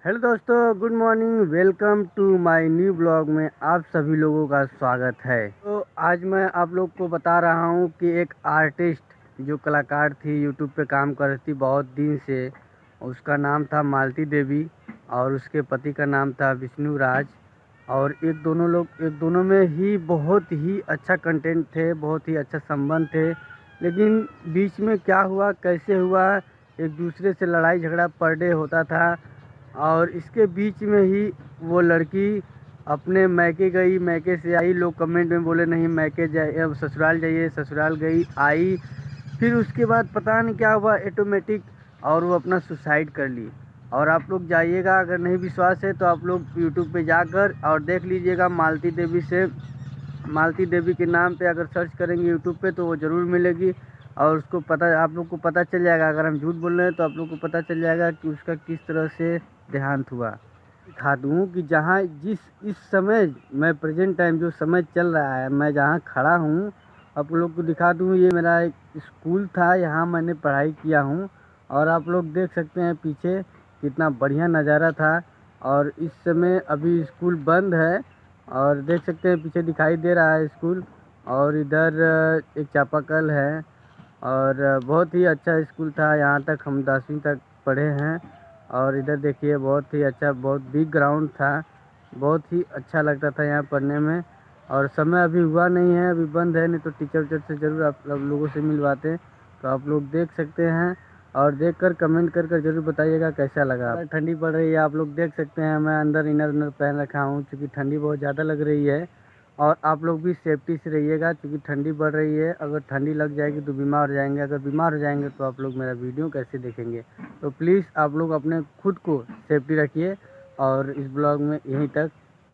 Hello दोस्तों, good morning. Welcome to my new blog में आप सभी लोगों का स्वागत है। तो आज मैं आप लोग को बता रहा हूं कि एक आर्टिस्ट जो कलाकार थी, यूट्यूब पे काम कर रही थी बहुत दिन से। उसका नाम था मालती देवी और उसके पति का नाम था विष्णु राज। और एक दोनों में ही बहुत ही अच्छा कंटेंट थे, बहुत ही अच्छा संबंध थे। लेकिन बीच में क्या हुआ, कैसे हुआ, एक दूसरे से लड़ाई झगड़ा पर डे होता था। और इसके बीच में ही वो लड़की अपने मैके गई, मैके से आई। लोग कमेंट में बोले नहीं मैके जाए, अब ससुराल जाइए, ससुराल गई, आई। फिर उसके बाद पता नहीं क्या हुआ ऑटोमेटिक, और वो अपना सुसाइड कर ली। और आप लोग जाइएगा, अगर नहीं विश्वास है तो आप लोग यूट्यूब पे जाकर और देख लीजिएगा। मालती देवी के नाम पे अगर सर्च करेंगे यूट्यूब पे तो वो ज़रूर मिलेगी। और उसको पता, आप लोग को पता चल जाएगा। अगर हम झूठ बोल रहे हैं तो आप लोग को पता चल जाएगा कि उसका किस तरह से देहांत हुआ। दिखा दूँ कि जहाँ जिस इस समय मैं प्रेजेंट टाइम जो समय चल रहा है, मैं जहाँ खड़ा हूँ आप लोग को दिखा दूँ। ये मेरा एक स्कूल था, यहाँ मैंने पढ़ाई किया हूँ। और आप लोग देख सकते हैं पीछे कितना बढ़िया नज़ारा था। और इस समय अभी स्कूल बंद है। और देख सकते हैं पीछे दिखाई दे रहा है स्कूल। और इधर एक चापाकल है। और बहुत ही अच्छा स्कूल था, यहाँ तक हम 10वीं तक पढ़े हैं। और इधर देखिए बहुत ही अच्छा, बहुत बिग ग्राउंड था, बहुत ही अच्छा लगता था यहाँ पढ़ने में। और समय अभी हुआ नहीं है, अभी बंद है, नहीं तो टीचर उचर से ज़रूर आप लोगों से मिलवाते। तो आप लोग देख सकते हैं और देखकर कमेंट कर कर ज़रूर बताइएगा कैसा लगा। ठंडी पड़ रही है, आप लोग देख सकते हैं। मैं अंदर इनर उनर पहन रखा हूँ क्योंकि ठंडी बहुत ज़्यादा लग रही है। और आप लोग भी सेफ्टी से रहिएगा क्योंकि ठंडी बढ़ रही है। अगर ठंडी लग जाएगी तो बीमार हो जाएंगे, अगर बीमार हो जाएंगे तो आप लोग मेरा वीडियो कैसे देखेंगे। तो प्लीज़ आप लोग अपने खुद को सेफ्टी रखिए। और इस ब्लॉग में यहीं तक।